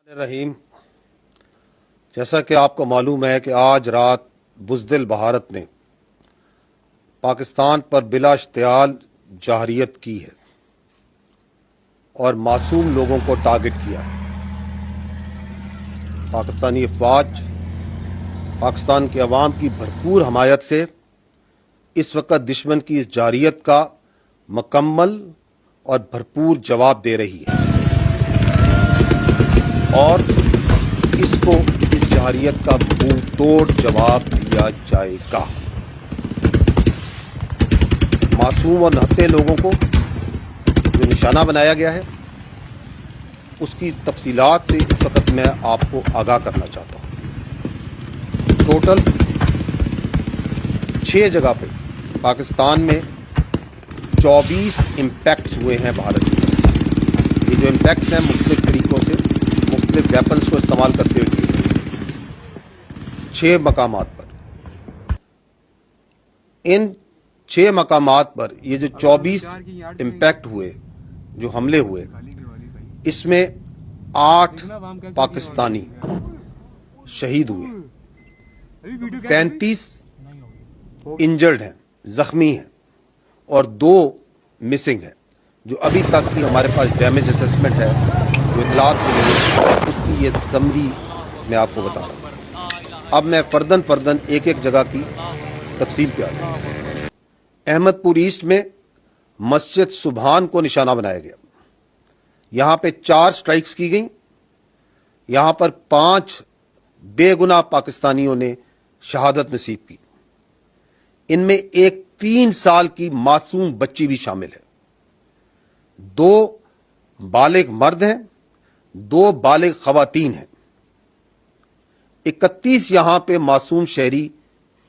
رحیم، جیسا کہ آپ کو معلوم ہے کہ آج رات بزدل بھارت نے پاکستان پر بلا اشتعال جارحیت کی ہے اور معصوم لوگوں کو ٹارگٹ کیا ہے۔ پاکستانی افواج پاکستان کے عوام کی بھرپور حمایت سے اس وقت دشمن کی اس جارحیت کا مکمل اور بھرپور جواب دے رہی ہے اور اس کو اس جارحیت کا منہ توڑ جواب دیا جائے گا۔ معصوم اور نہتے لوگوں کو جو نشانہ بنایا گیا ہے اس کی تفصیلات سے اس وقت میں آپ کو آگاہ کرنا چاہتا ہوں۔ ٹوٹل 6 جگہ پہ پاکستان میں 24 امپیکٹس ہوئے ہیں بھارت کی طرف سے۔ یہ جو امپیکٹس ہیں مختلف طریقوں سے مختلف ویپنز کو استعمال کرتے ہوئے کیے گئے 6 مقامات پر۔ ان 6 مقامات پر یہ جو 24 امپیکٹ ہوئے، جو حملے ہوئے، اس میں 8 پاکستانی شہید ہوئے، 35 انجرڈ ہیں، زخمی ہیں، اور 2 مسنگ ہیں۔ جو ابھی تک کی ہمارے پاس ڈیمیج اسسمنٹ ہے، جو اطلاعات ملی ہے، اس کی یہ سمری میں آپ کو بتا رہا ہوں۔ اب میں فردن ایک ایک جگہ کی تفصیل پہ آ رہا ہوں۔ احمد پور ایسٹ میں مسجد سبحان کو نشانہ بنایا گیا۔ یہاں پہ 4 سٹرائکس کی گئیں۔ یہاں پر 5 بے گناہ پاکستانیوں نے شہادت نصیب کی۔ ان میں ایک 3 سال کی معصوم بچی بھی شامل ہے۔ 2 بالغ مرد ہیں، 2 بالغ خواتین ہیں۔ 31 یہاں پہ معصوم شہری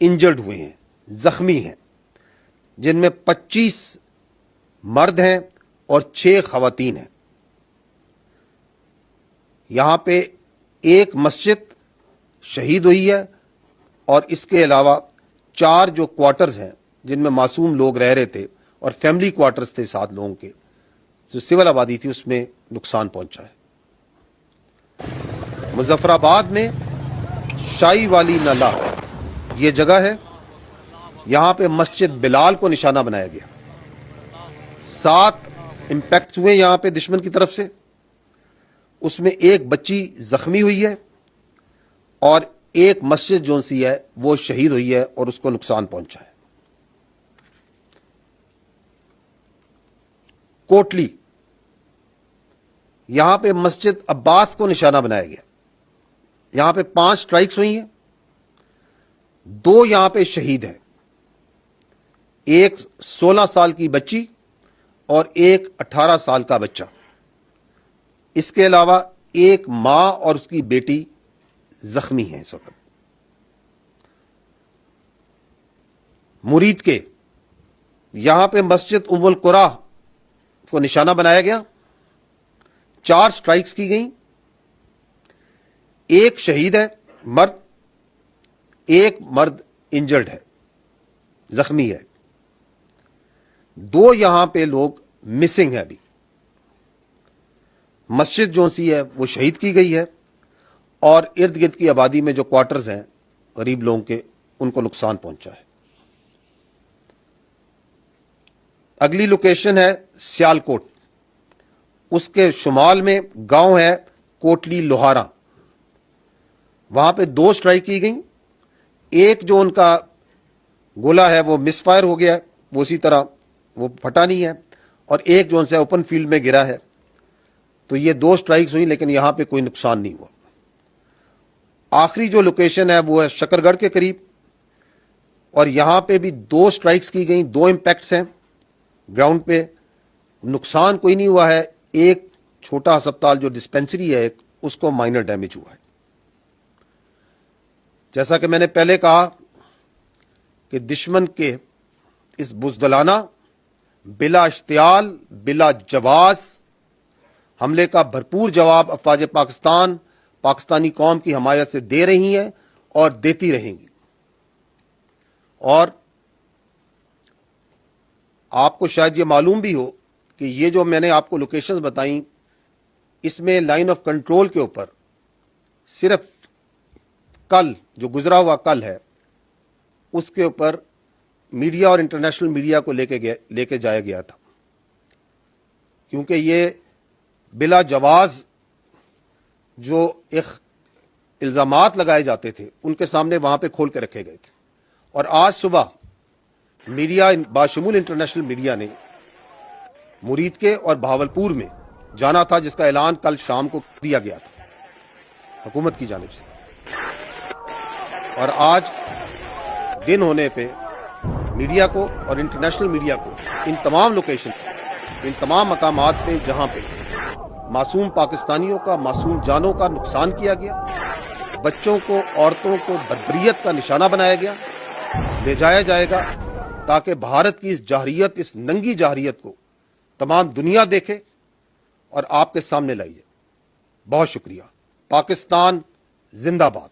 انجرڈ ہوئے ہیں، زخمی ہیں، جن میں 25 مرد ہیں اور 6 خواتین ہیں۔ یہاں پہ ایک مسجد شہید ہوئی ہے اور اس کے علاوہ 4 جو کوارٹرز ہیں جن میں معصوم لوگ رہ رہے تھے اور فیملی کوارٹرز تھے 7 لوگوں کے، جو سول آبادی تھی، اس میں نقصان پہنچا ہے۔ مظفر آباد میں شاہی والی نالہ یہ جگہ ہے، یہاں پہ مسجد بلال کو نشانہ بنایا گیا۔ 7 امپیکٹس ہوئے یہاں پہ دشمن کی طرف سے، اس میں ایک بچی زخمی ہوئی ہے اور ایک مسجد جو سی ہے وہ شہید ہوئی ہے اور اس کو نقصان پہنچا ہے۔ کوٹلی، یہاں پہ مسجد عباس کو نشانہ بنایا گیا۔ یہاں پہ 5 سٹرائکس ہوئی ہیں، 2 یہاں پہ شہید ہیں، ایک 16 سال کی بچی اور ایک 18 سال کا بچہ۔ اس کے علاوہ ایک ماں اور اس کی بیٹی زخمی ہیں اس وقت۔ مرید کے، یہاں پہ مسجد ام القرا کو نشانہ بنایا گیا، 4 سٹرائکس کی گئیں، ایک شہید ہے مرد، ایک مرد انجرڈ ہے، زخمی ہے، 2 یہاں پہ لوگ مسنگ ہیں ابھی۔ مسجد جو سی ہے وہ شہید کی گئی ہے اور ارد گرد کی آبادی میں جو کوارٹرز ہیں غریب لوگوں کے، ان کو نقصان پہنچا ہے۔ اگلی لوکیشن ہے سیالکوٹ، اس کے شمال میں گاؤں ہے کوٹلی لوہارا، وہاں پہ 2 سٹرائک کی گئیں، ایک جو ان کا گولا ہے وہ مس فائر ہو گیا ہے، وہ اسی طرح وہ پھٹا نہیں ہے، اور ایک جو ان سے اوپن فیلڈ میں گرا ہے۔ تو یہ 2 سٹرائکس ہوئی لیکن یہاں پہ کوئی نقصان نہیں ہوا۔ آخری جو لوکیشن ہے وہ ہے شکر گڑھ کے قریب، اور یہاں پہ بھی 2 سٹرائکس کی گئیں، 2 امپیکٹس ہیں گراؤنڈ پہ، نقصان کوئی نہیں ہوا ہے۔ ایک چھوٹا ہسپتال جو ڈسپینسری ہے ایک، اس کو مائنر ڈیمیج ہوا ہے۔ جیسا کہ میں نے پہلے کہا کہ دشمن کے اس بزدلانہ، بلا اشتعال، بلا جواز حملے کا بھرپور جواب افواج پاکستان پاکستانی قوم کی حمایت سے دے رہی ہیں اور دیتی رہیں گی۔ اور آپ کو شاید یہ معلوم بھی ہو کہ یہ جو میں نے آپ کو لوکیشنز بتائیں، اس میں لائن آف کنٹرول کے اوپر صرف کل جو گزرا ہوا کل ہے اس کے اوپر میڈیا اور انٹرنیشنل میڈیا کو لے کے جایا گیا تھا، کیونکہ یہ بلا جواز جو الزامات لگائے جاتے تھے ان کے سامنے وہاں پہ کھول کے رکھے گئے تھے. اور آج صبح میڈیا باشمول انٹرنیشنل میڈیا نے مرید کے اور بہاولپور میں جانا تھا، جس کا اعلان کل شام کو دیا گیا تھا حکومت کی جانب سے. اور آج دن ہونے پہ میڈیا کو اور انٹرنیشنل میڈیا کو ان تمام لوکیشن، ان تمام مقامات پہ جہاں پہ معصوم پاکستانیوں کا، معصوم جانوں کا نقصان کیا گیا، بچوں کو، عورتوں کو بربریت کا نشانہ بنایا گیا، لے جایا جائے گا تاکہ بھارت کی اس جارحیت، اس ننگی جارحیت کو تمام دنیا دیکھے اور آپ کے سامنے لائیے. بہت شکریہ. پاکستان زندہ باد.